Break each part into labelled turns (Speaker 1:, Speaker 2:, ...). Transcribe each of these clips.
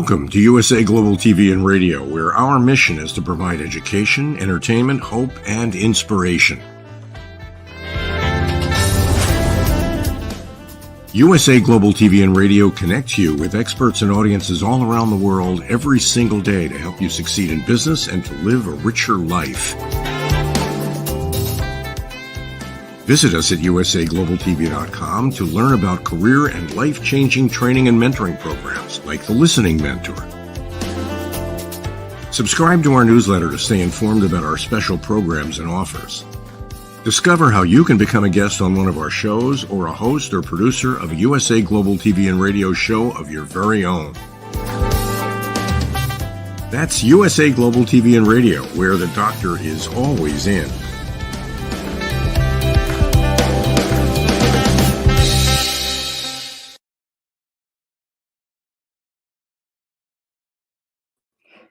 Speaker 1: Welcome to USA Global TV and Radio, where our mission is to provide education, entertainment, hope, and inspiration. USA Global TV and Radio connects you with experts and audiences all around the world every single day to help you succeed in business and to live a richer life. Visit us at usaglobaltv.com to learn about career and life-changing training and mentoring programs like the Listening Mentor. Subscribe to our newsletter to stay informed about our special programs and offers. Discover how you can become a guest on one of our shows or a host or producer of a USA Global TV and Radio show of your very own. That's USA Global TV and Radio, where the doctor is always in.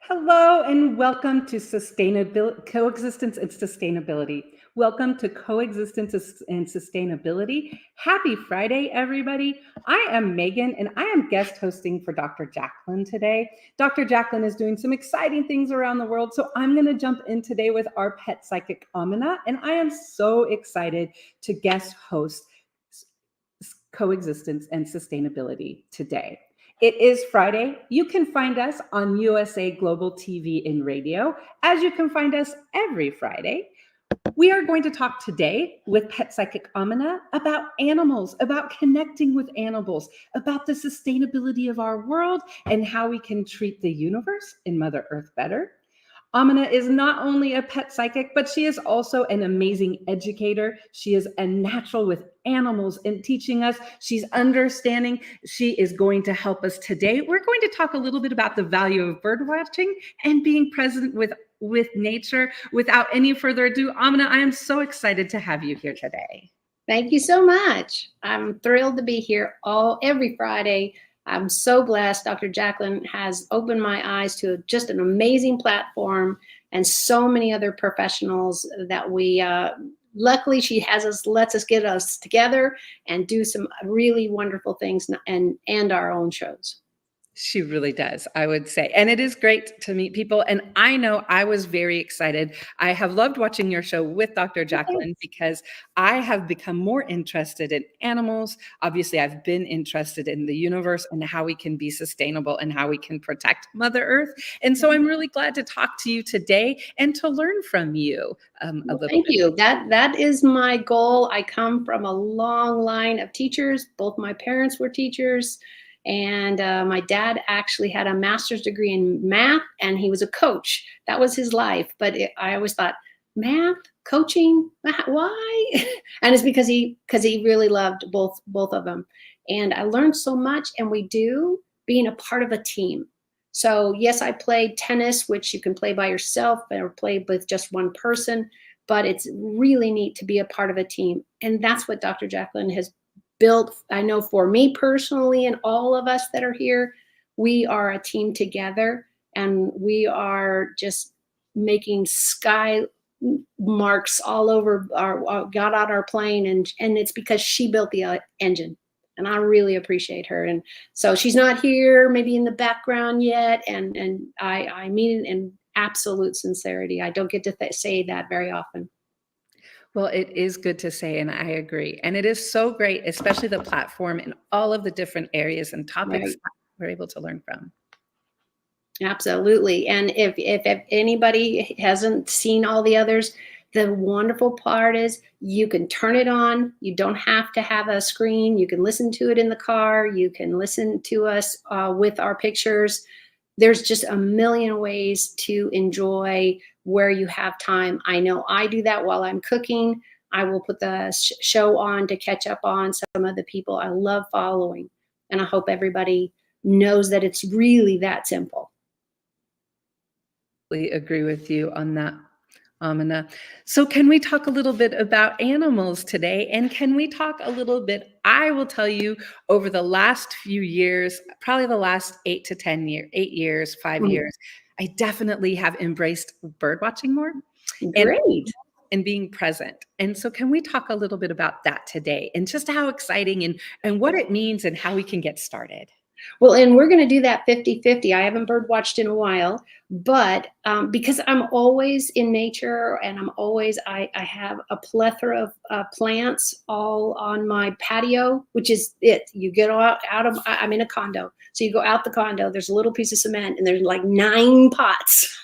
Speaker 2: Hello and welcome to Coexistence and Sustainability. Welcome to Coexistence and Sustainability. Happy Friday, everybody. I am Megan and I am guest hosting for Dr. Jacqueline today. Dr. Jacqueline is doing some exciting things around the world, so I'm going to jump in today with our pet psychic, Aminah, and I am so excited to guest host Coexistence and Sustainability today. It is Friday. You can find us on USA Global TV and Radio, as you can find us every Friday. We are going to talk today with Pet Psychic Aminah about animals, about connecting with animals, about the sustainability of our world and how we can treat the universe and Mother Earth better. Aminah is not only a pet psychic, but she is also an amazing educator. She is a natural with animals and teaching us. She's understanding. She is going to help us today. We're going to talk a little bit about the value of birdwatching and being present with nature. Without any further ado, Aminah, I am so excited to have you here today.
Speaker 3: Thank you so much. I'm thrilled to be here every Friday. I'm so blessed. Dr. Jacqueline has opened my eyes to just an amazing platform and so many other professionals that we, luckily she lets us get us together and do some really wonderful things and our own shows.
Speaker 2: She really does, I would say. And it is great to meet people. And I know I was very excited. I have loved watching your show with Dr. Jacqueline because I have become more interested in animals. Obviously, I've been interested in the universe and how we can be sustainable and how we can protect Mother Earth. And so I'm really glad to talk to you today and to learn from you a little bit.
Speaker 3: Thank you. That is my goal. I come from a long line of teachers. Both my parents were teachers. And my dad actually had a master's degree in math and he was a coach. That was his life. But I always thought, math, coaching, why? And it's because he really loved both of them. And I learned so much, and we do being a part of a team. So yes, I played tennis, which you can play by yourself or play with just one person, but it's really neat to be a part of a team. And that's what Dr. Jacqueline has built. I know for me personally and all of us that are here, we are a team together and we are just making sky marks all over got on our plane, and it's because she built the engine, and I really appreciate her. And so she's not here maybe in the background yet, and I mean it in absolute sincerity. I don't get to say that very often.
Speaker 2: Well, it is good to say, and I agree. And it is so great, especially the platform and all of the different areas and topics that we're able to learn from.
Speaker 3: Absolutely. And if anybody hasn't seen all the others, the wonderful part is you can turn it on. You don't have to have a screen. You can listen to it in the car. You can listen to us with our pictures. There's just a million ways to enjoy where you have time. I know I do that while I'm cooking. I will put the show on to catch up on some of the people I love following. And I hope everybody knows that it's really that simple.
Speaker 2: I agree with you on that, Aminah. So can we talk a little bit about animals today? And can we talk a little bit, I will tell you, over the last few years, probably the last 8 to 10 years, 8 years, 5 years, I definitely have embraced birdwatching more.
Speaker 3: Great.
Speaker 2: And being present. And so can we talk a little bit about that today and just how exciting and what it means and how we can get started?
Speaker 3: Well, and we're going to do that 50-50. I haven't bird watched in a while, but because I'm always in nature and I have a plethora of plants all on my patio, which is it. You get I'm in a condo. So you go out the condo, there's a little piece of cement and there's like 9 pots.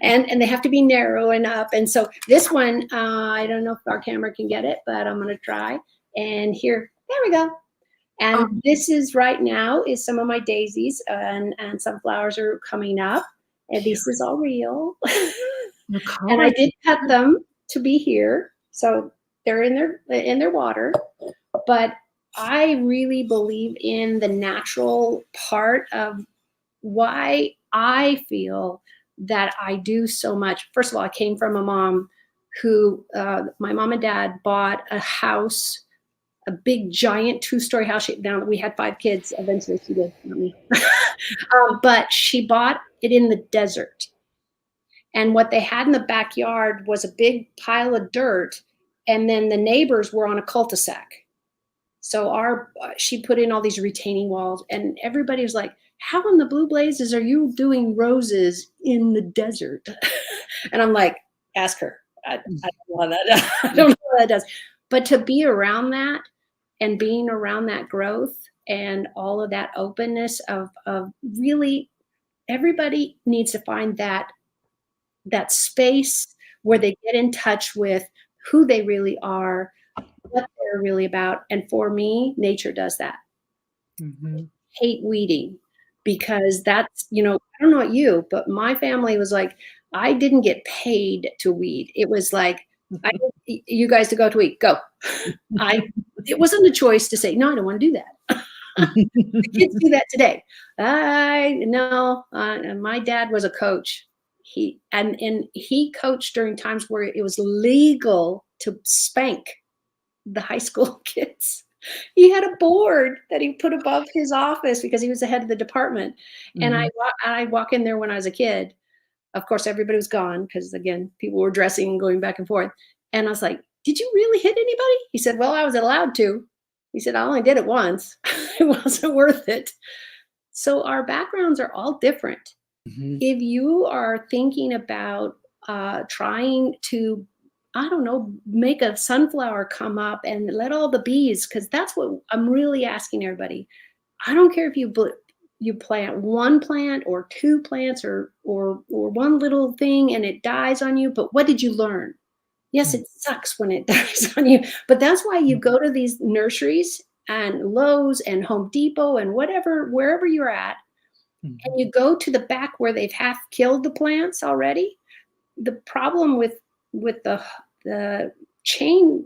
Speaker 3: And they have to be narrow and up. And so this one, I don't know if our camera can get it, but I'm going to try. And here, there we go. And this is right now is some of my daisies and some flowers are coming up. And this is all real. And I did cut them to be here. So they're in their water. But I really believe in the natural part of why I feel that I do so much. First of all, I came from a mom who, my mom and dad bought a house, a big giant 2-story house. Now we had 5 kids. Eventually she did, not me. But she bought it in the desert. And what they had in the backyard was a big pile of dirt. And then the neighbors were on a cul-de-sac. So she put in all these retaining walls and everybody was like, how in the blue blazes are you doing roses in the desert? And I'm like, ask her. I don't know how that, I don't know how that does. But to be around that and being around that growth and all of that openness of really everybody needs to find that space where they get in touch with who they really are, what they're really about. And for me, nature does that. Mm-hmm. Hate weeding. Because that's, I don't know about you, but my family was like, I didn't get paid to weed. It was like, I need you guys to go to weed, go. It wasn't a choice to say, no, I don't want to do that. The kids do that today. My dad was a coach. He coached during times where it was legal to spank the high school kids. He had a board that he put above his office because he was the head of the department. Mm-hmm. And I'd walk in there when I was a kid. Of course, everybody was gone because, again, people were dressing and going back and forth. And I was like, did you really hit anybody? He said, well, I was allowed to. He said, I only did it once. It wasn't worth it. So our backgrounds are all different. Mm-hmm. If you are thinking about trying to make a sunflower come up and let all the bees, because that's what I'm really asking everybody. I don't care if you plant 1 plant or 2 plants or 1 little thing and it dies on you, but what did you learn? Yes, it sucks when it dies on you, but that's why you go to these nurseries and Lowe's and Home Depot and wherever you're at, and you go to the back where they've half killed the plants already. The problem with the chain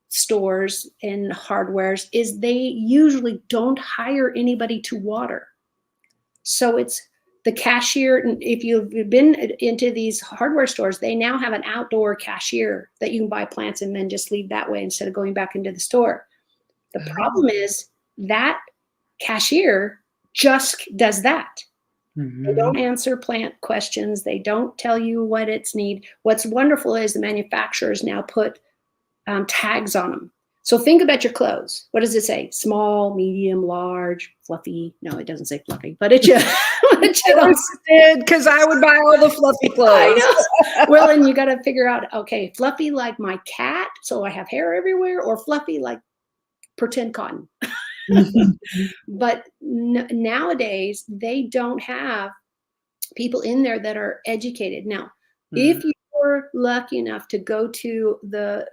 Speaker 3: stores and hardwares is they usually don't hire anybody to water. So it's the cashier. And if you've been into these hardware stores, they now have an outdoor cashier that you can buy plants and then just leave that way instead of going back into the store. The problem is that cashier just does that. Mm-hmm. They don't answer plant questions. They don't tell you what it's need. What's wonderful is the manufacturers now put tags on them. So think about your clothes. What does it say? Small, medium, large, fluffy. No, it doesn't say fluffy, but it should.
Speaker 2: Because I would buy all the fluffy clothes.
Speaker 3: I know. Well, and you got to figure out, okay, fluffy like my cat, so I have hair everywhere, or fluffy like pretend cotton. But nowadays, they don't have people in there that are educated. Now, if you're lucky enough to go to the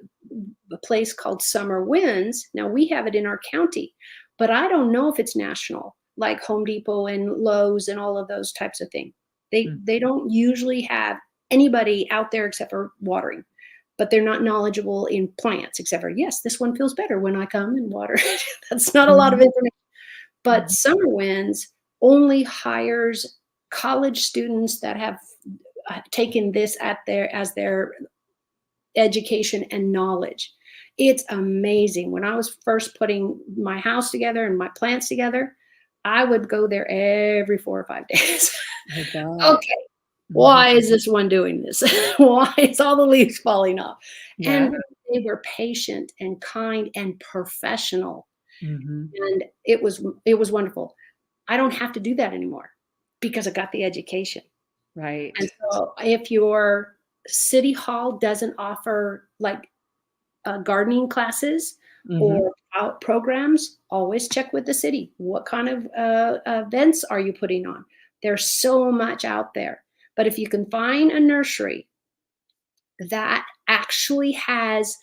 Speaker 3: place called Summer Winds, now we have it in our county, but I don't know if it's national, like Home Depot and Lowe's and all of those types of things. They don't usually have anybody out there except for watering. But they're not knowledgeable in plants, except for, yes, this one feels better when I come and water. That's not a lot of information. But Summer Winds only hires college students that have taken this as their education and knowledge. It's amazing. When I was first putting my house together and my plants together, I would go there every 4 or 5 days. Okay. Why is this one doing this? Why is all the leaves falling off? Yeah. And they were patient and kind and professional. And it was wonderful. I don't have to do that anymore because I got the education.
Speaker 2: Right.
Speaker 3: And so if your city hall doesn't offer like gardening classes or programs, always check with the city. What kind of events are you putting on? There's so much out there. But if you can find a nursery that actually has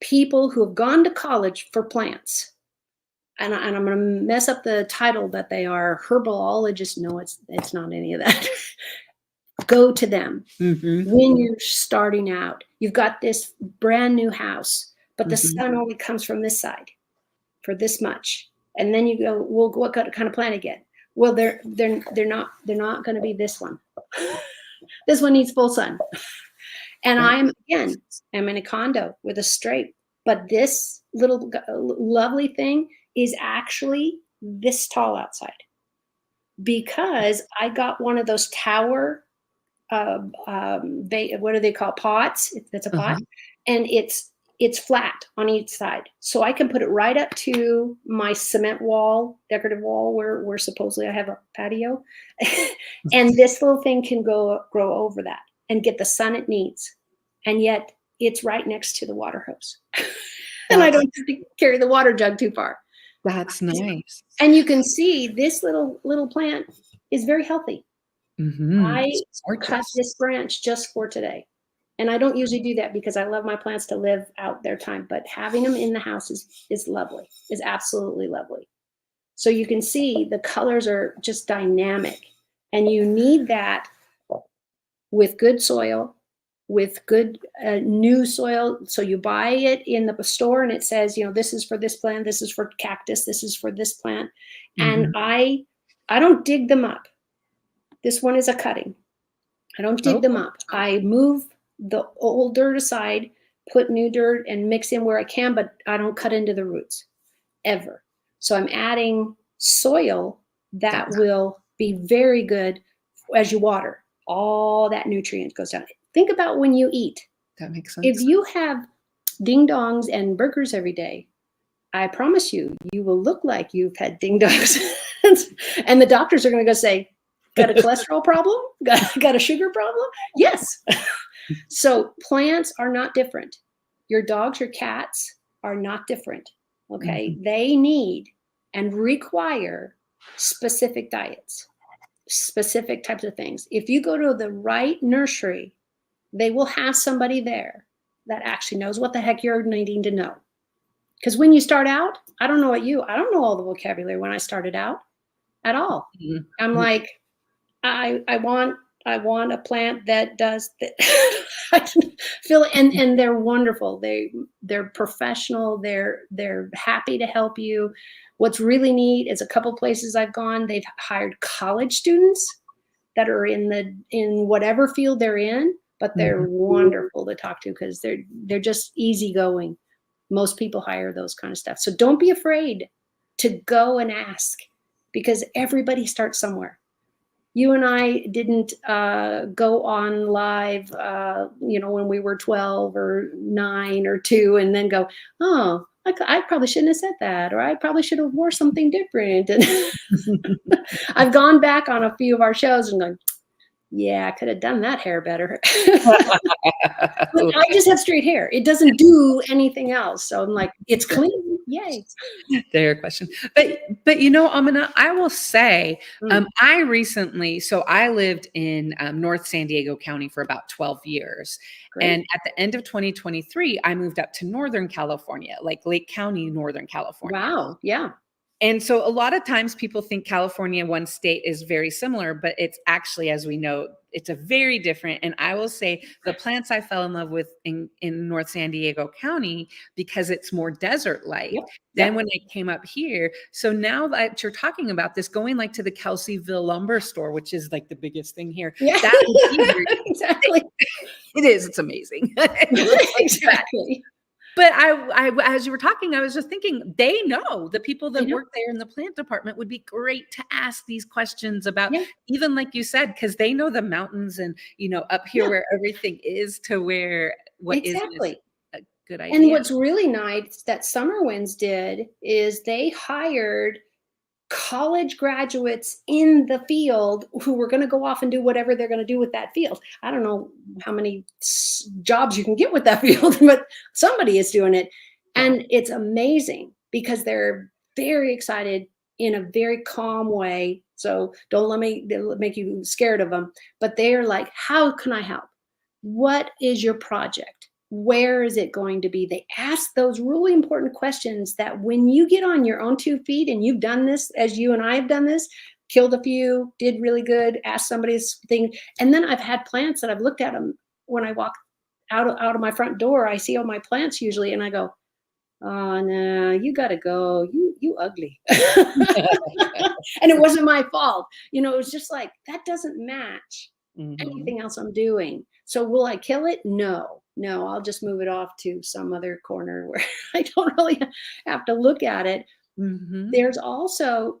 Speaker 3: people who have gone to college for plants, and I'm going to mess up the title that they are herbologists. No, it's not any of that. Go to them when you're starting out. You've got this brand new house, but the sun only comes from this side for this much, and then you go, well, what kind of plant again? Well, they're not going to be this one. This one needs full sun. And I'm in a condo with a straight, but this little lovely thing is actually this tall outside because I got one of those tower, what do they call pots? It's a pot, and it's flat on each side, so I can put it right up to my cement wall, decorative wall, where supposedly I have a patio, and this little thing can grow over that and get the sun it needs, and yet it's right next to the water hose, and I don't have to carry the water jug too far.
Speaker 2: That's nice.
Speaker 3: And you can see this little plant is very healthy. I cut this branch just for today. And I don't usually do that because I love my plants to live out their time, but having them in the house is lovely, is absolutely lovely. So you can see the colors are just dynamic, and you need that with good soil, with good new soil. So you buy it in the store and it says, this is for this plant, this is for cactus, this is for this plant. And I don't dig them up. This one is a cutting. I don't dig them up. I move the old dirt aside, put new dirt and mix in where I can, but I don't cut into the roots ever. So I'm adding soil that will be very good as you water. All that nutrient goes down. Think about when you eat.
Speaker 2: That makes sense.
Speaker 3: If you have ding dongs and burgers every day, I promise you will look like you've had ding dongs. And the doctors are going to go say, got a cholesterol problem? Got a sugar problem? Yes. So plants are not different. Your dogs, your cats are not different. Okay. They need and require specific diets, specific types of things. If you go to the right nursery, they will have somebody there that actually knows what the heck you're needing to know. Because when you start out, I don't know all the vocabulary when I started out at all. I'm like, I want a plant that does that. I can feel it, and they're wonderful. They're professional. They're happy to help you. What's really neat is a couple places I've gone, they've hired college students that are in whatever field they're in, but they're wonderful to talk to because they're just easygoing. Most people hire those kind of stuff. So don't be afraid to go and ask because everybody starts somewhere. You and I didn't go on live, when we were 12 or 9 or 2 and then go, oh, I probably shouldn't have said that, or I probably should have wore something different. And I've gone back on a few of our shows and gone, yeah, I could have done that hair better. But I just have straight hair. It doesn't do anything else. So I'm like, it's clean. Yay.
Speaker 2: Their question. But Aminah, I will say, I lived in North San Diego County for about 12 years. Great. And at the end of 2023, I moved up to Northern California, like Lake County, Northern California.
Speaker 3: Wow. Yeah.
Speaker 2: And so a lot of times people think California, one state, is very similar, but it's actually, as we know, it's a very different. And I will say the plants I fell in love with in North San Diego County, because it's more desert-like than when I came up here. So now that you're talking about this, going like to the Kelseyville lumber store, which is like the biggest thing here.
Speaker 3: Yeah, exactly.
Speaker 2: It is. It's amazing.
Speaker 3: Exactly.
Speaker 2: But I, as you were talking, I was just thinking, they know the people that work there in the plant department would be great to ask these questions about, even like you said, because they know the mountains and, up here where everything is to where what is a good
Speaker 3: And
Speaker 2: idea.
Speaker 3: what's really nice that Summer Winds did is they hired college graduates in the field who were going to go off and do whatever they're going to do with that field. I don't know how many jobs you can get with that field, but somebody is doing it. And it's amazing because they're very excited in a very calm way. So don't let me make you scared of them, but they're like, how can I help? What is your project? Where is it going to be? They ask those really important questions that when you get on your own 2 feet and you've done this, as you and I have done this, killed a few, did really good, asked somebody's thing. And then I've had plants that I've looked at them when I walk out of my front door. I see all my plants usually, and I go, oh, no, you got to go. You ugly. And it wasn't my fault. You know, it was just like, that doesn't match anything else I'm doing. So will I kill it? No, I'll just move it off to some other corner where I don't really have to look at it. There's also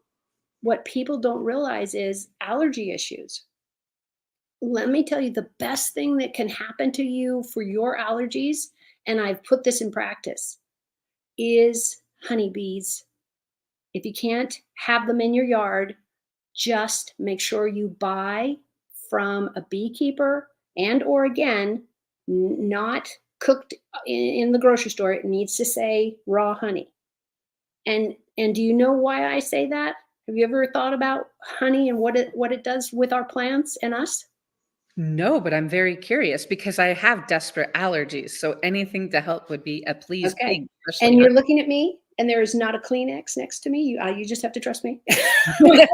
Speaker 3: what people don't realize is allergy issues. Let me tell you the best thing that can happen to you for your allergies, and I've put this in practice, is honeybees. If you can't have them in your yard, just make sure you buy from a beekeeper, and or again, not cooked in the grocery store. It needs to say raw honey. And do you know why I say that? Have you ever thought about honey and what it does with our plants and us?
Speaker 2: No, but I'm very curious because I have desperate allergies. So anything to help would be a please.
Speaker 3: Okay.
Speaker 2: Especially
Speaker 3: And you're looking at me and there is not a Kleenex next to me. You just have to trust me. But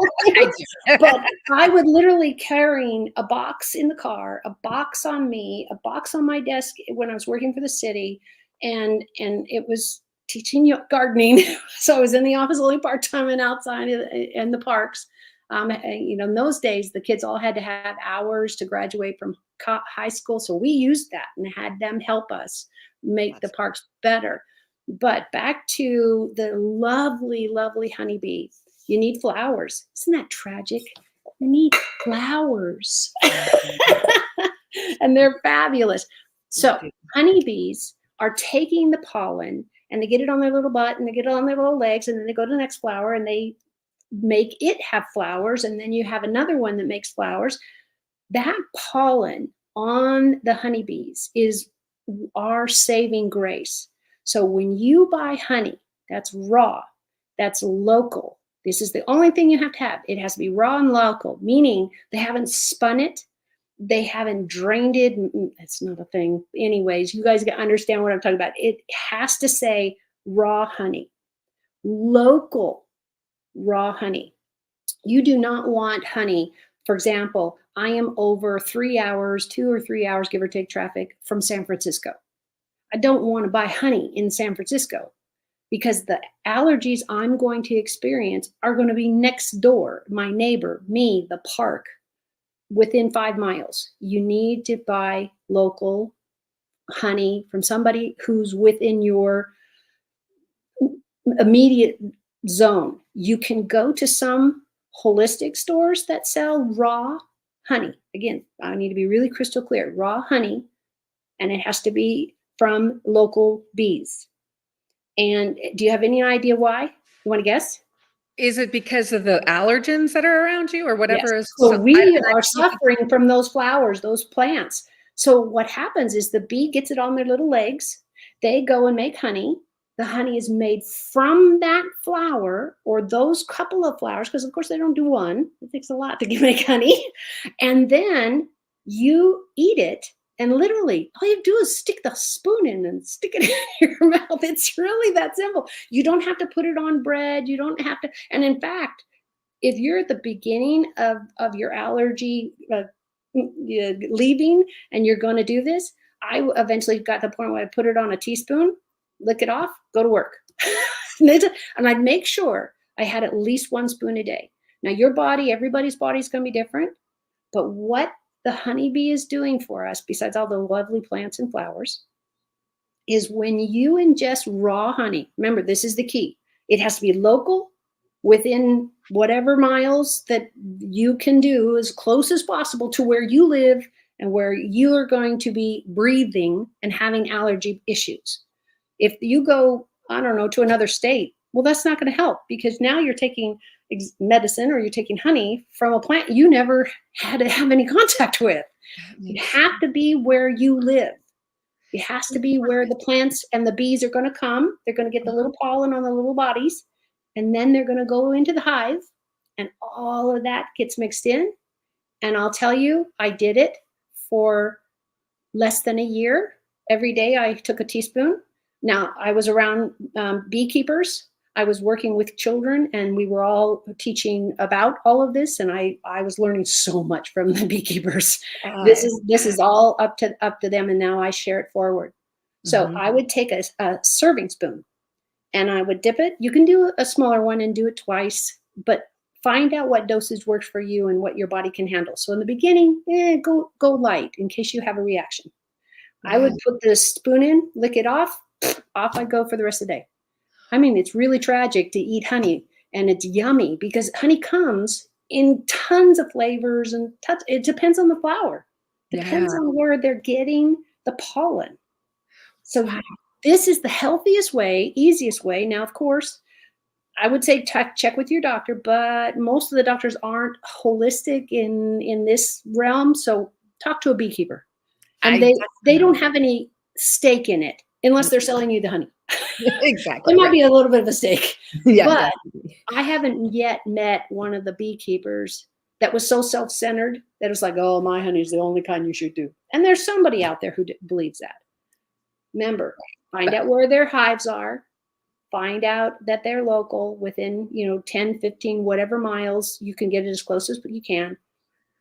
Speaker 3: I would literally carrying a box in the car, a box on me, a box on my desk when I was working for the city. And it was teaching gardening. So I was in the office only part-time and outside in the parks. You know, in those days, the kids all had to have hours to graduate from high school. So we used that and had them help us make the parks better. But back to the lovely, lovely honeybee. You need flowers. Isn't that tragic? You need flowers. And they're fabulous. So honeybees are taking the pollen and they get it on their little butt and they get it on their little legs, and then they go to the next flower and they make it have flowers, and then you have another one that makes flowers. That pollen on the honeybees is our saving grace. So when you buy honey, that's raw, that's local. This is the only thing you have to have. It has to be raw and local, meaning they haven't spun it, they haven't drained it. That's not a thing. Anyways, you guys understand what I'm talking about. It has to say raw honey, local raw honey. You do not want honey. For example, I am over 3 hours, 2 or 3 hours, give or take traffic from San Francisco. I don't want to buy honey in San Francisco because the allergies I'm going to experience are going to be next door, my neighbor, me, the park, within 5 miles. You need to buy local honey from somebody who's within your immediate zone. You can go to some holistic stores that sell raw honey. Again, I need to be really crystal clear, raw honey, and it has to be from local bees. And do you have any idea why? You want to guess?
Speaker 2: Is it because of the allergens that are around you or whatever?
Speaker 3: Yes.
Speaker 2: Is
Speaker 3: So we are suffering from those flowers, those plants. So what happens is the bee gets it on their little legs. They go and make honey. The honey is made from that flower or those couple of flowers, because of course they don't do one. It takes a lot to make honey. And then you eat it. And literally, all you do is stick the spoon in and stick it in your mouth. It's really that simple. You don't have to put it on bread. You don't have to. And in fact, if you're at the beginning of your allergy leaving and you're going to do this, I eventually got to the point where I put it on a teaspoon, lick it off, go to work. And I'd make sure I had at least 1 spoon a day. Now, your body, everybody's body is going to be different. But what the honeybee is doing for us, besides all the lovely plants and flowers, is when you ingest raw honey, remember, this is the key. It has to be local, within whatever miles that you can do, as close as possible to where you live and where you are going to be breathing and having allergy issues. If you go, I don't know, to another state, well, that's not going to help, because now you're taking medicine or you're taking honey from a plant you never had to have any contact with. You have to be where you live. It has to be where the plants and the bees are going to come. They're going to get the little pollen on the little bodies, and then they're going to go into the hive, and all of that gets mixed in. And I'll tell you, I did it for less than a year. Every day I took a teaspoon. Now, I was around beekeepers. I was working with children, and we were all teaching about all of this. And I was learning so much from the beekeepers. This is all up to them. And now I share it forward. So I would take a serving spoon and I would dip it. You can do a smaller one and do it twice, but find out what dosage works for you and what your body can handle. So in the beginning, go light in case you have a reaction. I would put the spoon in, lick it off I go for the rest of the day. I mean, it's really tragic to eat honey, and it's yummy because honey comes in tons of flavors, and it depends on the flower. Depends on where they're getting the pollen. So this is the healthiest way, easiest way. Now, of course, I would say check with your doctor, but most of the doctors aren't holistic in this realm. So talk to a beekeeper, and they don't have any stake in it unless they're selling you the honey.
Speaker 2: Exactly.
Speaker 3: It might be a little bit of a stake.
Speaker 2: Yeah,
Speaker 3: but I haven't yet met one of the beekeepers that was so self-centered that was like, oh, my honey is the only kind you should do. And there's somebody out there who believes that. Remember, find out where their hives are. Find out that they're local within, 10, 15, whatever miles. You can get it as close as you can.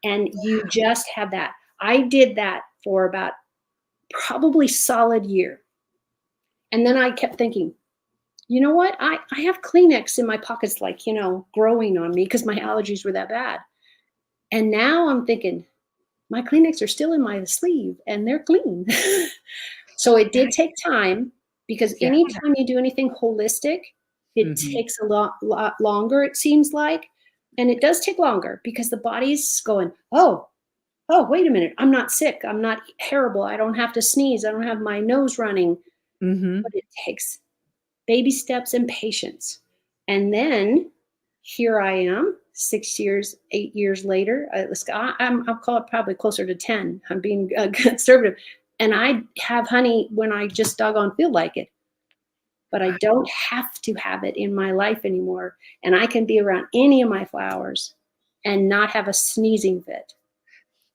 Speaker 3: And you just have that. I did that for about probably solid year. And then I kept thinking, you know what? I have Kleenex in my pockets, like, growing on me because my allergies were that bad. And now I'm thinking, my Kleenex are still in my sleeve and they're clean. So it did take time, because anytime you do anything holistic, it takes a lot longer, it seems like. And it does take longer because the body's going, oh, wait a minute. I'm not sick. I'm not terrible. I don't have to sneeze. I don't have my nose running. But it takes baby steps and patience. And then here I am, 8 years later. I'll call it probably closer to 10. I'm being conservative. And I have honey when I just doggone feel like it. But I don't have to have it in my life anymore. And I can be around any of my flowers and not have a sneezing fit.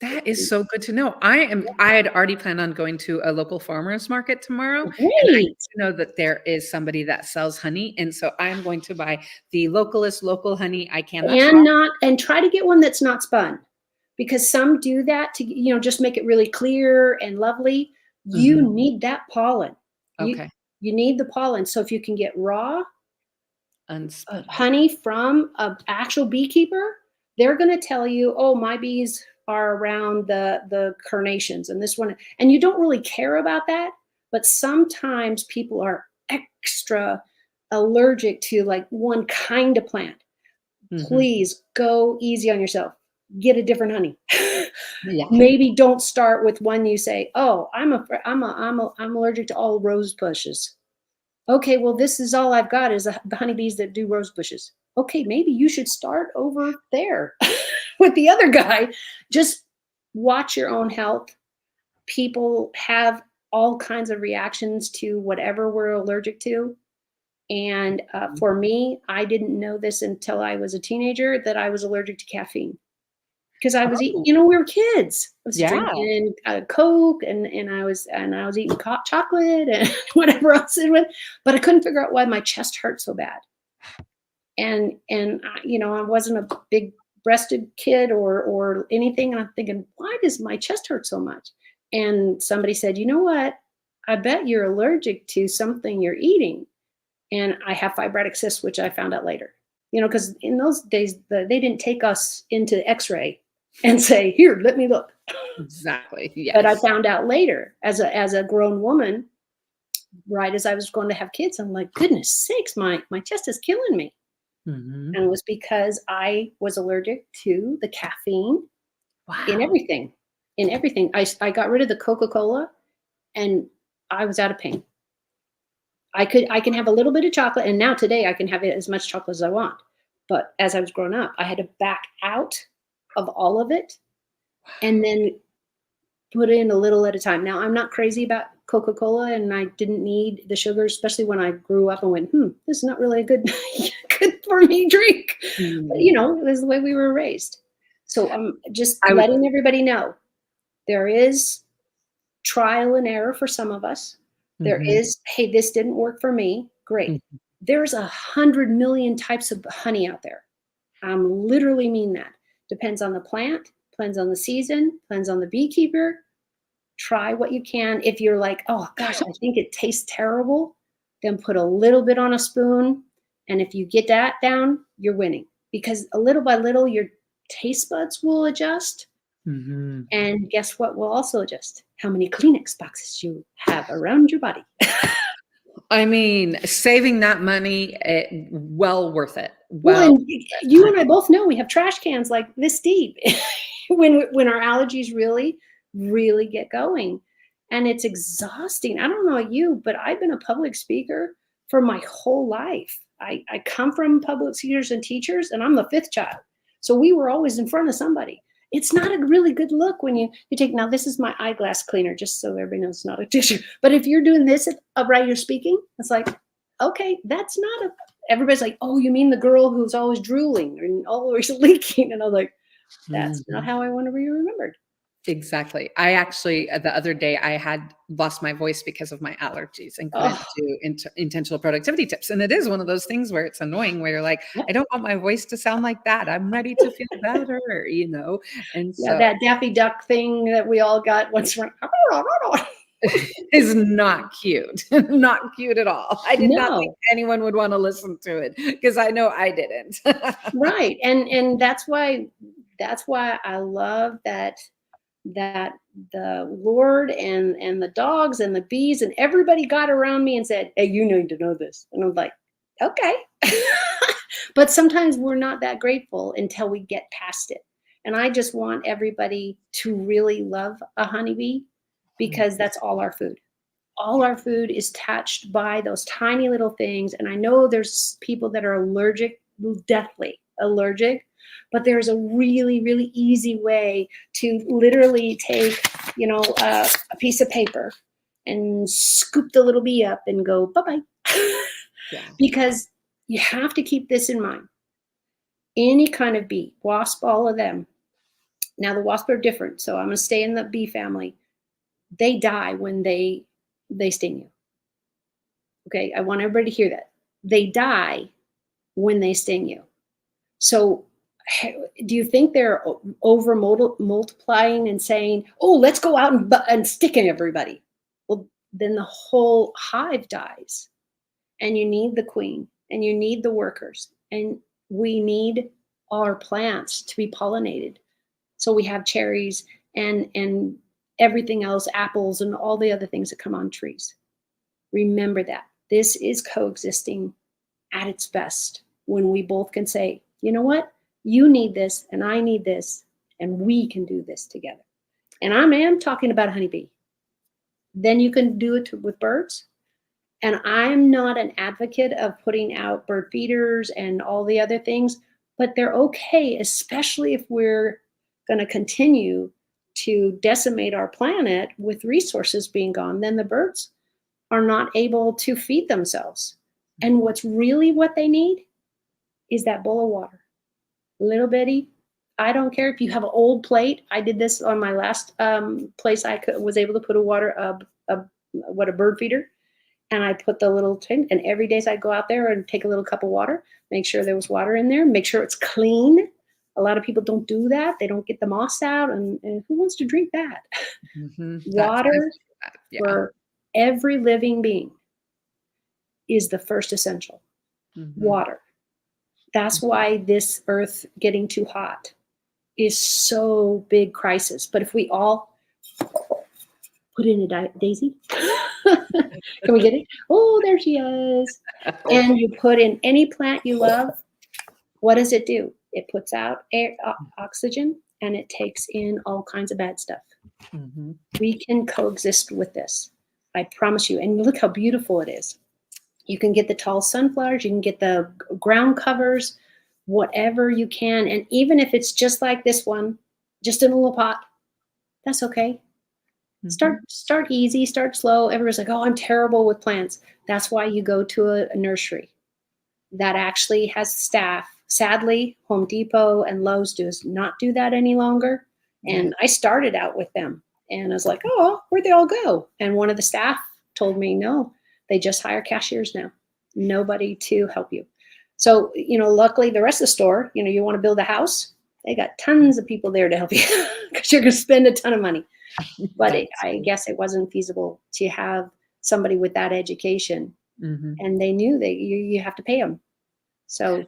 Speaker 2: That is so good to know. I had already planned on going to a local farmer's market tomorrow.
Speaker 3: Great.
Speaker 2: And I know that there is somebody that sells honey. And so I'm going to buy the local honey I can.
Speaker 3: And try to get one that's not spun, because some do that to, just make it really clear and lovely. You need that pollen.
Speaker 2: Okay.
Speaker 3: You need the pollen. So if you can get raw
Speaker 2: Unspun
Speaker 3: honey from an actual beekeeper, they're going to tell you, oh, my bees are around the carnations and this one. And you don't really care about that. But sometimes people are extra allergic to like one kind of plant. Please go easy on yourself. Get a different honey. Maybe don't start with one you say, oh, I'm allergic to all rose bushes. Okay, well, this is all I've got is the honeybees that do rose bushes. Okay, maybe you should start over there with the other guy. Just watch your own health. People have all kinds of reactions to whatever we're allergic to. And for me, I didn't know this until I was a teenager, that I was allergic to caffeine. Because I was eating, we were kids. I was drinking Coke and I was eating chocolate and whatever else it was, but I couldn't figure out why my chest hurt so bad. And I wasn't a big breasted kid or anything. And I'm thinking, why does my chest hurt so much? And somebody said, you know what? I bet you're allergic to something you're eating. And I have fibrotic cysts, which I found out later. Because in those days, they didn't take us into X-ray and say, here, let me look.
Speaker 2: Exactly. Yes.
Speaker 3: But I found out later, as a grown woman, right as I was going to have kids, I'm like, goodness sakes, my chest is killing me. And it was because I was allergic to the caffeine in everything. I got rid of the Coca-Cola and I was out of pain. I can have a little bit of chocolate, and now today I can have it as much chocolate as I want. But as I was growing up, I had to back out of all of it and then put in a little at a time. Now, I'm not crazy about Coca-Cola, and I didn't need the sugar, especially when I grew up and went, this is not really a good for me drink. But, it was the way we were raised. So I'm just letting everybody know there is trial and error for some of us. There is, hey, this didn't work for me. Great. There's 100 million types of honey out there. Literally mean that. Depends on the plant, depends on the season, depends on the beekeeper. Try what you can. If you're like, oh gosh, I think it tastes terrible, then put a little bit on a spoon. And if you get that down, you're winning, because a little by little, your taste buds will adjust. And guess what will also adjust? How many Kleenex boxes you have around your body.
Speaker 2: I mean, saving that money, well worth it.
Speaker 3: Well, and you and I both know we have trash cans like this deep when our allergies really, really get going. And it's exhausting. I don't know about you, but I've been a public speaker for my whole life. I come from public speakers and teachers, and I'm the fifth child. So we were always in front of somebody. It's not a really good look when you take, now this is my eyeglass cleaner, just so everybody knows it's not a tissue. But if you're doing this right, you're speaking, it's like, okay, that's not everybody's like, oh, you mean the girl who's always drooling and always leaking? And I'm like, that's not how I want to be remembered.
Speaker 2: Exactly. I actually, the other day, I had lost my voice because of my allergies and couldn't do intentional productivity tips. And it is one of those things where it's annoying, where you're like, I don't want my voice to sound like that. I'm ready to feel better, And so
Speaker 3: that Daffy Duck thing that we all got once
Speaker 2: is not cute. Not cute at all. I did not think anyone would want to listen to it, because I know I didn't.
Speaker 3: Right. And that's why I love that the Lord and the dogs and the bees and everybody got around me and said, hey, you need to know this. And I'm like, okay. But sometimes we're not that grateful until we get past it. And I just want everybody to really love a honeybee, because that's all our food. All our food is touched by those tiny little things. And I know there's people that are allergic, deathly allergic, but there's a really, really easy way to literally take, a piece of paper and scoop the little bee up and go, bye-bye. Because you have to keep this in mind. Any kind of bee, wasp, all of them. Now the wasps are different, so I'm going to stay in the bee family. They die when they sting you. Okay, I want everybody to hear that. They die when they sting you. So do you think they're over multiplying and saying, oh, let's go out and stick in everybody? Well, then the whole hive dies. And you need the queen, and you need the workers, and we need our plants to be pollinated. So we have cherries and everything else, apples and all the other things that come on trees. Remember that. This is coexisting at its best, when we both can say, you know what? You need this and I need this, and we can do this together. And I am talking about a honeybee. Then you can do it with birds. And I'm not an advocate of putting out bird feeders and all the other things, but they're okay, especially if we're going to continue to decimate our planet with resources being gone. Then the birds are not able to feed themselves. And what they need is that bowl of water. Little bitty. I don't care if you have an old plate. I did this on my last place. Was able to put a bird feeder, and I put the little tin. And every day I'd go out there and take a little cup of water, make sure there was water in there, make sure it's clean. A lot of people don't do that. They don't get the moss out, and who wants to drink that? Water for every living being is the first essential. Water. That's why this earth getting too hot is so big crisis. But if we all put in a daisy, can we get it? Oh, there she is. And you put in any plant you love, what does it do? It puts out air, oxygen, and it takes in all kinds of bad stuff. We can coexist with this. I promise you. And look how beautiful it is. You can get the tall sunflowers, you can get the ground covers, whatever you can. And even if it's just like this one, just in a little pot, that's okay. Start easy, start slow. Everyone's like, oh, I'm terrible with plants. That's why you go to a nursery that actually has staff. Sadly, Home Depot and Lowe's does not do that any longer. And I started out with them and I was like, oh, where'd they all go? And one of the staff told me, no, they just hire cashiers now. Nobody to help you. So, luckily the rest of the store, you want to build a house, they got tons of people there to help you because you're going to spend a ton of money. But I guess it wasn't feasible to have somebody with that education. And they knew that you have to pay them. So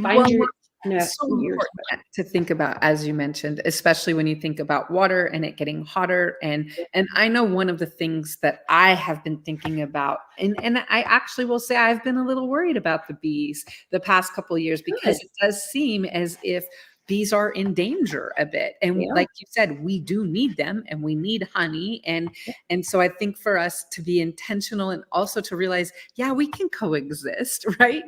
Speaker 3: find
Speaker 2: so important to think about, as you mentioned, especially when you think about water and it getting hotter. And I know one of the things that I have been thinking about, and I actually will say I've been a little worried about the bees the past couple of years, because it does seem as if bees are in danger a bit. And like you said, we do need them and we need honey. And so I think for us to be intentional and also to realize, we can coexist, right?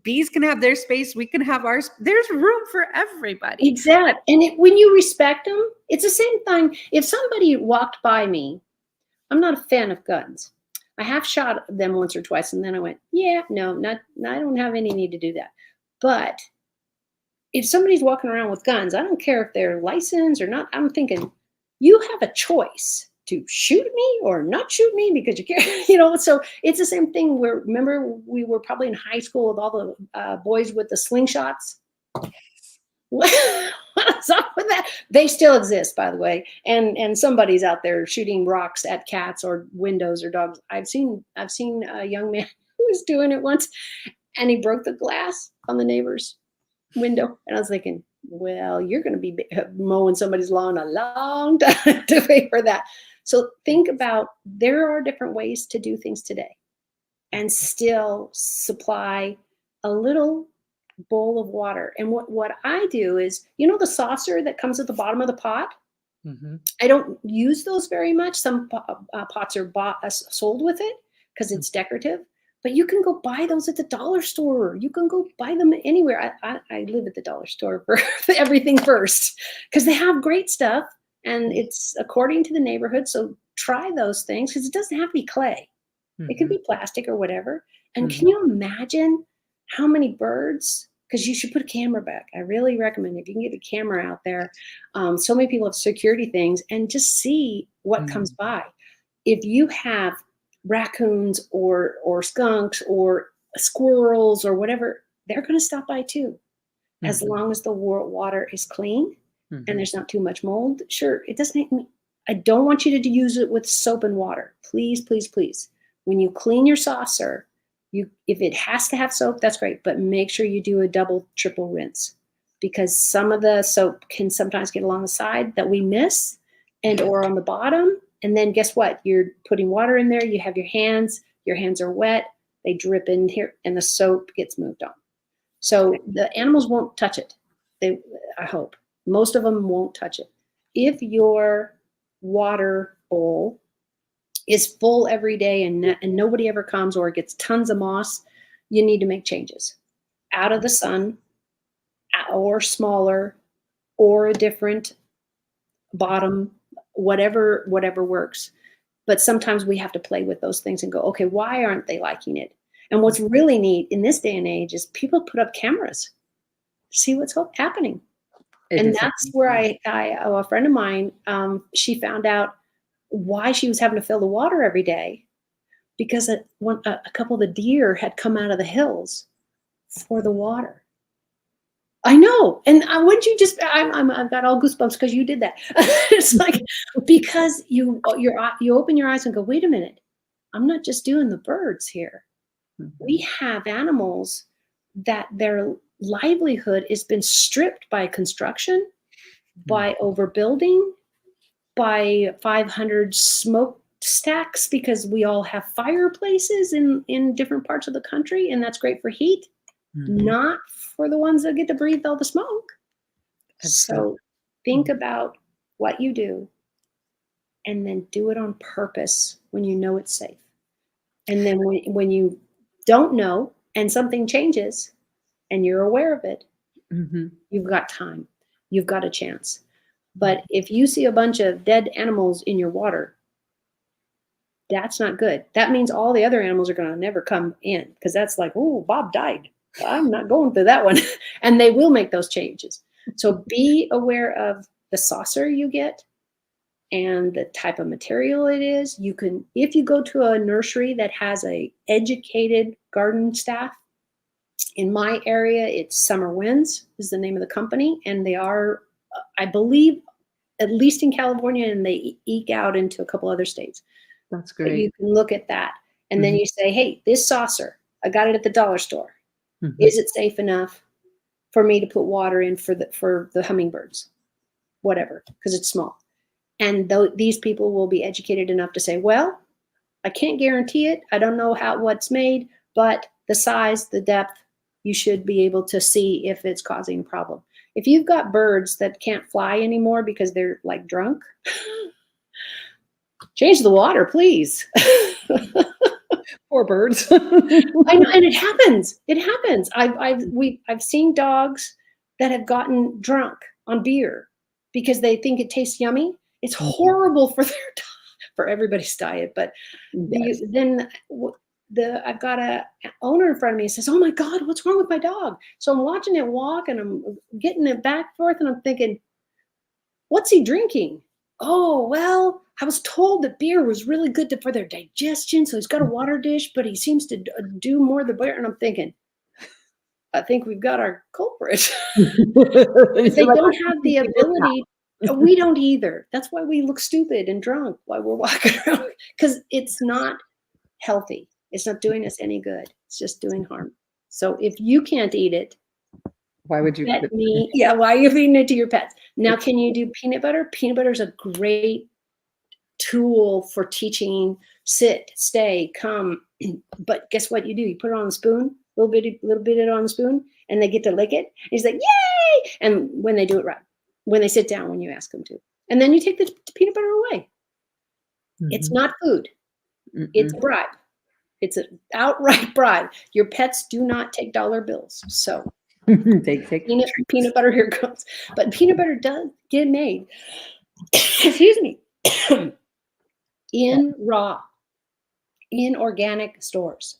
Speaker 2: Bees can have their space. We can have ours. There's room for everybody.
Speaker 3: Exactly. And when you respect them, it's the same thing. If somebody walked by me, I'm not a fan of guns. I have shot them once or twice. And then I went, no, I don't have any need to do that. But if somebody's walking around with guns, I don't care if they're licensed or not. I'm thinking, you have a choice to shoot me or not shoot me because you care, So it's the same thing where, remember, we were probably in high school with all the boys with the slingshots. What's up with that? They still exist, by the way. And somebody's out there shooting rocks at cats or windows or dogs. I've seen a young man who was doing it once, and he broke the glass on the neighbor's window. And I was thinking, well, you're going to be mowing somebody's lawn a long time to pay for that. So think about, there are different ways to do things today and still supply a little bowl of water. And what I do is, the saucer that comes at the bottom of the pot, I don't use those very much. Some pots are sold with it because it's decorative. But you can go buy those at the dollar store. You can go buy them anywhere. I live at the dollar store for everything first because they have great stuff and it's according to the neighborhood. So try those things because it doesn't have to be clay. It could be plastic or whatever. And can you imagine how many birds? Because you should put a camera back. I really recommend if you can get a camera out there. So many people have security things and just see what comes by. If you have raccoons or skunks or squirrels or whatever, they're going to stop by too. As long as the water is clean and there's not too much mold. Sure, it doesn't. I don't want you to use it with soap and water. Please, please, please. When you clean your saucer, if it has to have soap, that's great. But make sure you do a double, triple rinse because some of the soap can sometimes get along the side that we miss or on the bottom. And then guess what? You're putting water in there. You have your hands are wet. They drip in here and the soap gets moved on. So the animals won't touch it. I hope. Most of them won't touch it. If your water bowl is full every day and nobody ever comes or it gets tons of moss, you need to make changes. Out of the sun or smaller or a different bottom, whatever works. But sometimes we have to play with those things and go, okay, why aren't they liking it? And what's really neat in this day and age is people put up cameras to see what's happening. And that's where a friend of mine, she found out why she was having to fill the water every day because a couple of the deer had come out of the hills for the water. I know. And wouldn't you just, I've got all goosebumps because you did that. It's like, because you open your eyes and go, wait a minute, I'm not just doing the birds here. We have animals that their livelihood has been stripped by construction, by overbuilding, by 500 smoke stacks, because we all have fireplaces in different parts of the country. And that's great for heat. Not for the ones that get to breathe all the smoke. So think about what you do and then do it on purpose when you know it's safe. And then when you don't know and something changes and you're aware of it, you've got time. You've got a chance. But if you see a bunch of dead animals in your water, that's not good. That means all the other animals are going to never come in, because that's like, oh, Bob died. I'm not going through that one. And they will make those changes. So be aware of the saucer you get and the type of material it is. You can, if you go to a nursery that has a educated garden staff, in my area, it's Summer Winds is the name of the company. And they are, I believe, at least in California, and they eke out into a couple other states.
Speaker 2: That's
Speaker 3: But
Speaker 2: great.
Speaker 3: you can look at that. And then you say, hey, this saucer, I got it at the dollar store. Is it safe enough for me to put water in for the hummingbirds? Whatever, because it's small. And these people will be educated enough to say, well, I can't guarantee it. I don't know what's made, but the size, the depth, you should be able to see if it's causing a problem. If you've got birds that can't fly anymore because they're like drunk, change the water, please.
Speaker 2: Poor birds.
Speaker 3: I know, and it happens. It happens. I've seen dogs that have gotten drunk on beer because they think it tastes yummy. It's horrible for everybody's diet. But
Speaker 2: Yes.
Speaker 3: I've got a owner in front of me and says, "Oh my God, what's wrong with my dog?" So I'm watching it walk and I'm getting it back and forth, and I'm thinking, "What's he drinking?" "Oh, well, I was told that beer was really good for their digestion, so he's got a water dish, but he seems to do more of the beer." And I'm thinking, I think we've got our culprit. Because they don't have the ability. We don't either. That's why we look stupid and drunk while we're walking around, because it's not healthy. It's not doing us any good. It's just doing harm. So if you can't eat it,
Speaker 2: Why would you?
Speaker 3: let me, why are you feeding it to your pets? Now, can you do peanut butter? Peanut butter is a great tool for teaching sit, stay, come. But guess what you do? You put it on a spoon, little bit on the spoon, and they get to lick it. And he's like, yay! And when they do it right, when they sit down, when you ask them to, and then you take the peanut butter away. It's not food. It's a bribe. It's an outright bribe. Your pets do not take dollar bills. So
Speaker 2: take
Speaker 3: peanut butter, here comes. But peanut butter does get made, excuse me, in organic stores.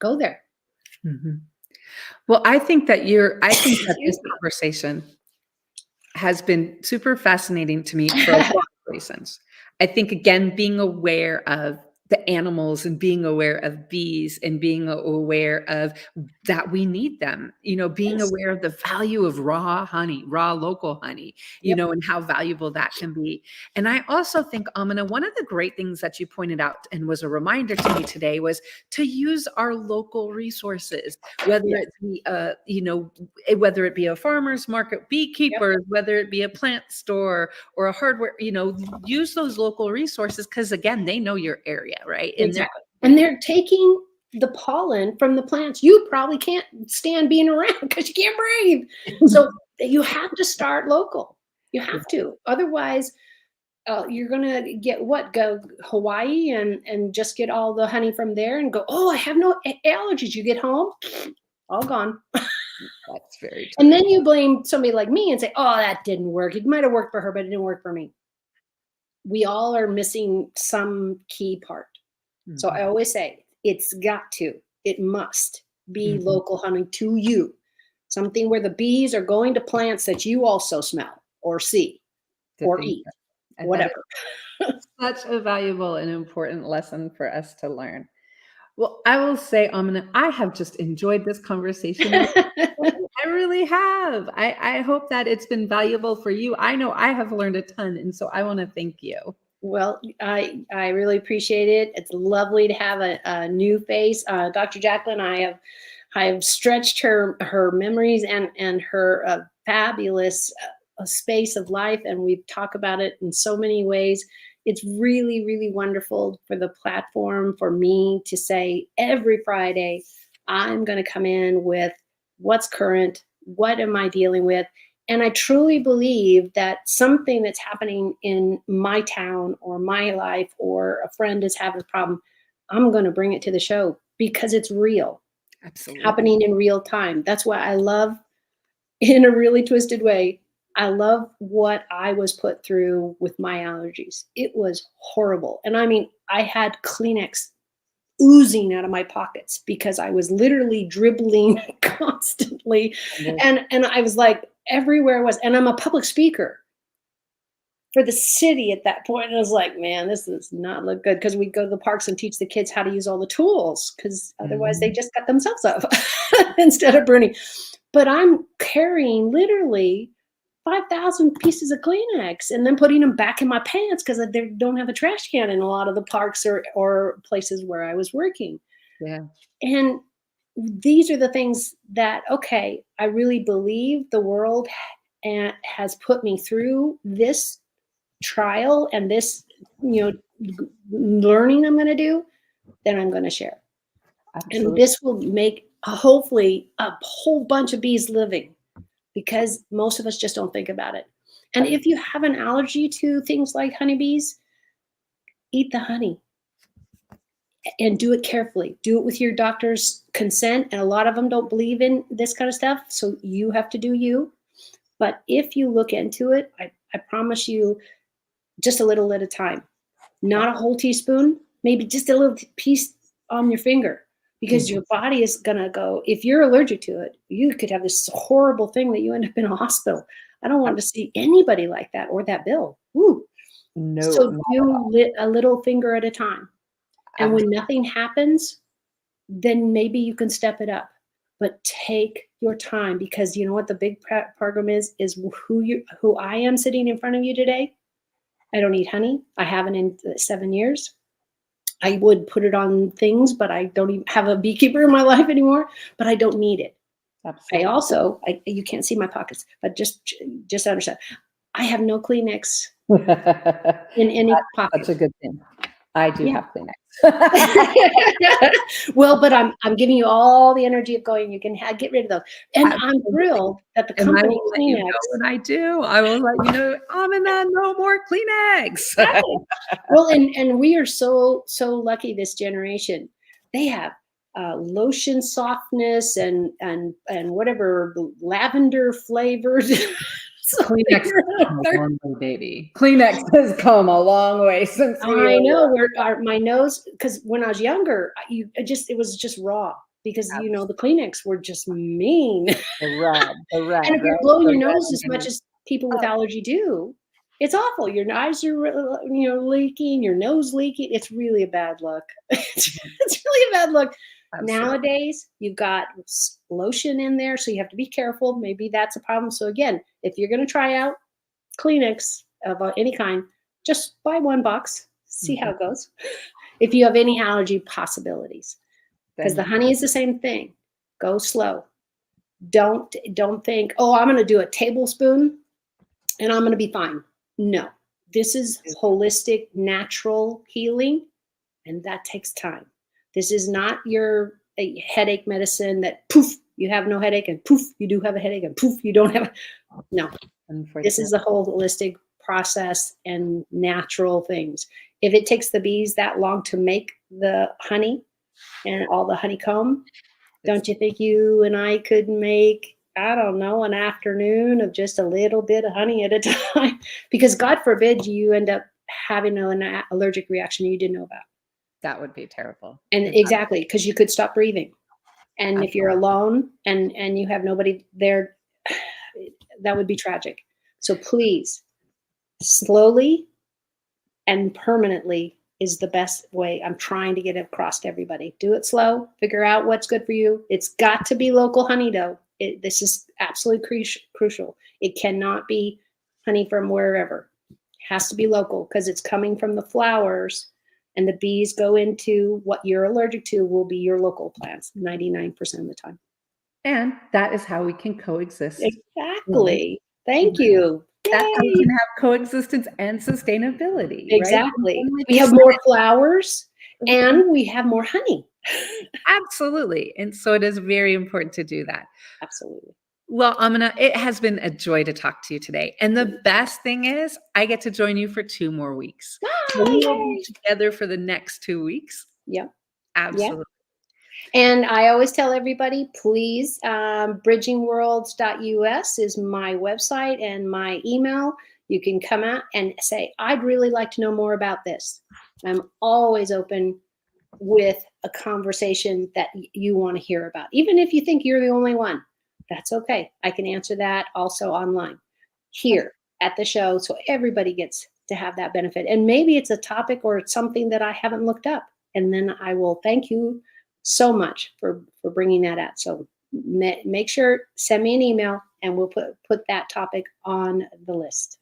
Speaker 3: Go there.
Speaker 2: Well, I think that this conversation has been super fascinating to me for a lot of reasons. I think, again, being aware of the animals and being aware of bees and being aware of that we need them, being aware of the value of raw local honey, and how valuable that can be. And I also think, Amina, one of the great things that you pointed out and was a reminder to me today was to use our local resources, whether it be, whether it be a farmer's market, beekeepers, whether it be a plant store or a hardware, use those local resources, because again, they know your area. Right.
Speaker 3: Exactly. And they're taking the pollen from the plants you probably can't stand being around because you can't breathe. So you have to start local. You have to. Otherwise, you're going to go Hawaii and just get all the honey from there and go, oh, I have no allergies. You get home, all gone.
Speaker 2: That's very true.
Speaker 3: And then you blame somebody like me and say, oh, that didn't work. It might have worked for her, but it didn't work for me. We all are missing some key part. So I always say it must be local honey to you. Something where the bees are going to plants that you also smell or see or eat, whatever.
Speaker 2: Such a valuable and important lesson for us to learn. Well, I will say, Amina, I have just enjoyed this conversation. I really have. I hope that it's been valuable for you. I know I have learned a ton, and so I want to thank you.
Speaker 3: Well, I really appreciate it. It's lovely to have a new face. Dr. Jacqueline, I have stretched her memories and her fabulous space of life, and we've talked about it in so many ways. It's really, really wonderful for the platform for me to say every Friday, I'm going to come in with what's current, what am I dealing with? And I truly believe that something that's happening in my town or my life or a friend is having a problem, I'm going to bring it to the show because it's real,
Speaker 2: Absolutely.
Speaker 3: happening in real time. That's why I love, in a really twisted way, I love what I was put through with my allergies. It was horrible. And I mean, I had Kleenex oozing out of my pockets because I was literally dribbling constantly. And I was like, everywhere was, and I'm a public speaker for the city at that point. And I was like, man, this does not look good, because we go to the parks and teach the kids how to use all the tools, because otherwise they just cut themselves up instead of burning. But I'm carrying literally 5,000 pieces of Kleenex and then putting them back in my pants because they don't have a trash can in a lot of the parks or places where I was working.
Speaker 2: Yeah.
Speaker 3: And these are the things that, okay, I really believe the world has put me through this trial and this, learning I'm going to do, then I'm going to share. Absolutely. And this will make hopefully a whole bunch of bees living, because most of us just don't think about it. And if you have an allergy to things like honeybees, eat the honey and do it carefully. Do it with your doctor's consent. And a lot of them don't believe in this kind of stuff, so you have to do you. But if you look into it, I promise you, just a little at a time, not a whole teaspoon, maybe just a little piece on your finger, because your body is going to go, if you're allergic to it, you could have this horrible thing that you end up in a hospital. I don't want to see anybody like that, or that bill. Ooh. No. So do a little finger at a time. And when nothing happens, then maybe you can step it up. But take your time, because you know what the big program is who I am sitting in front of you today. I don't eat honey. I haven't in 7 years. I would put it on things, but I don't even have a beekeeper in my life anymore, but I don't need it. Absolutely. You can't see my pockets, but just understand, I have no Kleenex in any pocket.
Speaker 2: That's a good thing. I do have Kleenex.
Speaker 3: Well, but I'm giving you all the energy of going, you can get rid of those. And I'm thrilled that the company Kleenex.
Speaker 2: And I do. I will let you know, Aminah, no more Kleenex.
Speaker 3: Well, and we are so lucky, this generation. They have lotion softness and whatever lavender flavored.
Speaker 2: Kleenex has come a long way, baby. Kleenex has come a long way since.
Speaker 3: I know my nose, because when I was younger, it was just raw, because the Kleenex were just mean.
Speaker 2: The red.
Speaker 3: And if you're blowing your nose as much as people with allergy do, it's awful. Your eyes are leaking, your nose leaking. It's really a bad look. It's really a bad look. Absolutely. Nowadays, you've got lotion in there, so you have to be careful. Maybe that's a problem. So again, if you're going to try out Kleenex of any kind, just buy one box, see how it goes. If you have any allergy possibilities, because the honey is the same thing. Go slow. Don't think, oh, I'm going to do a tablespoon and I'm going to be fine. No, this is holistic, natural healing, and that takes time. This is not your headache medicine that poof, you have no headache, and poof, you do have a headache, and poof, you don't have. No, this is a whole holistic process and natural things. If it takes the bees that long to make the honey and all the honeycomb, don't you think you and I could make, I don't know, an afternoon of just a little bit of honey at a time? Because God forbid you end up having an allergic reaction you didn't know about. That would be terrible. And exactly, because you could stop breathing. And if you're alone and you have nobody there, that would be tragic. So please, slowly and permanently is the best way. I'm trying to get it across to everybody. Do it slow, figure out what's good for you. It's got to be local honey though. This is absolutely crucial. It cannot be honey from wherever. It has to be local, because it's coming from the flowers. And the bees go into what you're allergic to will be your local plants 99% of the time. And that is how we can coexist. Exactly. Thank you. That's how we can have coexistence and sustainability. Exactly. Right? We have more flowers and we have more honey. Absolutely. And so it is very important to do that. Absolutely. Well, Aminah, it has been a joy to talk to you today. And the best thing is I get to join you for 2 more weeks. So we will be together for the next 2 weeks. Yep.
Speaker 2: Absolutely.
Speaker 3: And I always tell everybody, please, bridgingworlds.us is my website and my email. You can come out and say, I'd really like to know more about this. I'm always open with a conversation that you want to hear about. Even if you think you're the only one, that's okay. I can answer that also online here at the show, so everybody gets to have that benefit. And maybe it's a topic or it's something that I haven't looked up, and then I will thank you so much for bringing that out. So make sure, send me an email, and we'll put that topic on the list.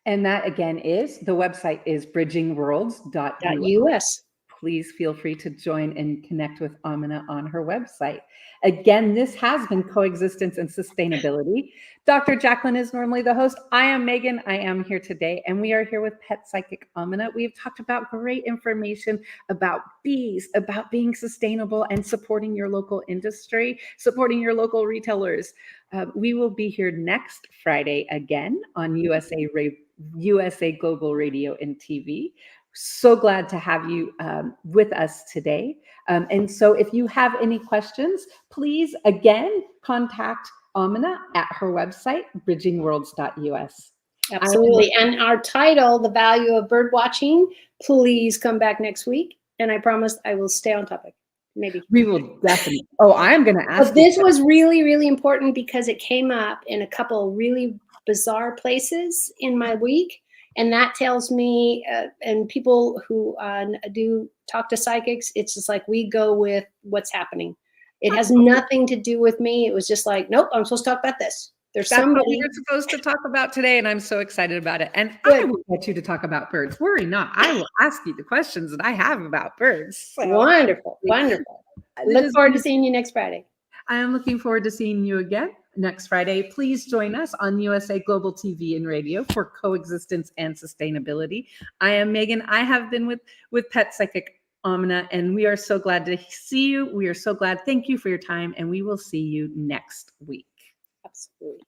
Speaker 2: And that again is, the website is bridgingworlds.us.
Speaker 3: .us.
Speaker 2: Please feel free to join and connect with Aminah on her website. Again, this has been Coexistence and Sustainability. Dr. Jacqueline is normally the host. I am Megan. I am here today, and we are here with pet psychic Aminah. We've talked about great information about bees, about being sustainable and supporting your local industry, supporting your local retailers. We will be here next Friday again on USA Global Radio and TV. So glad to have you with us today. And so if you have any questions, please, again, contact Aminah at her website, bridgingworlds.us.
Speaker 3: Absolutely. And our title, The Value of Birdwatching, please come back next week. And I promise I will stay on topic. Maybe.
Speaker 2: We will definitely. Oh, I'm going to ask.
Speaker 3: But this was really, really important because it came up in a couple really bizarre places in my week. And that tells me, and people who do talk to psychics, it's just like we go with what's happening. It has nothing to do with me. It was just like, nope, I'm supposed to talk about this. There's
Speaker 2: That's
Speaker 3: somebody
Speaker 2: what we were supposed to talk about today, and I'm so excited about it. And
Speaker 3: Good.
Speaker 2: I will get you to talk about birds. Worry not. I will ask you the questions that I have about birds. So,
Speaker 3: Wonderful, wonderful. Look forward to seeing you next Friday.
Speaker 2: I am looking forward to seeing you again next Friday. Please join us on USA Global TV and Radio for Coexistence and Sustainability. I am Megan. I have been with Pet Psychic Aminah, and we are so glad to see you. We are so glad. Thank you for your time, and we will see you next week.
Speaker 3: Absolutely.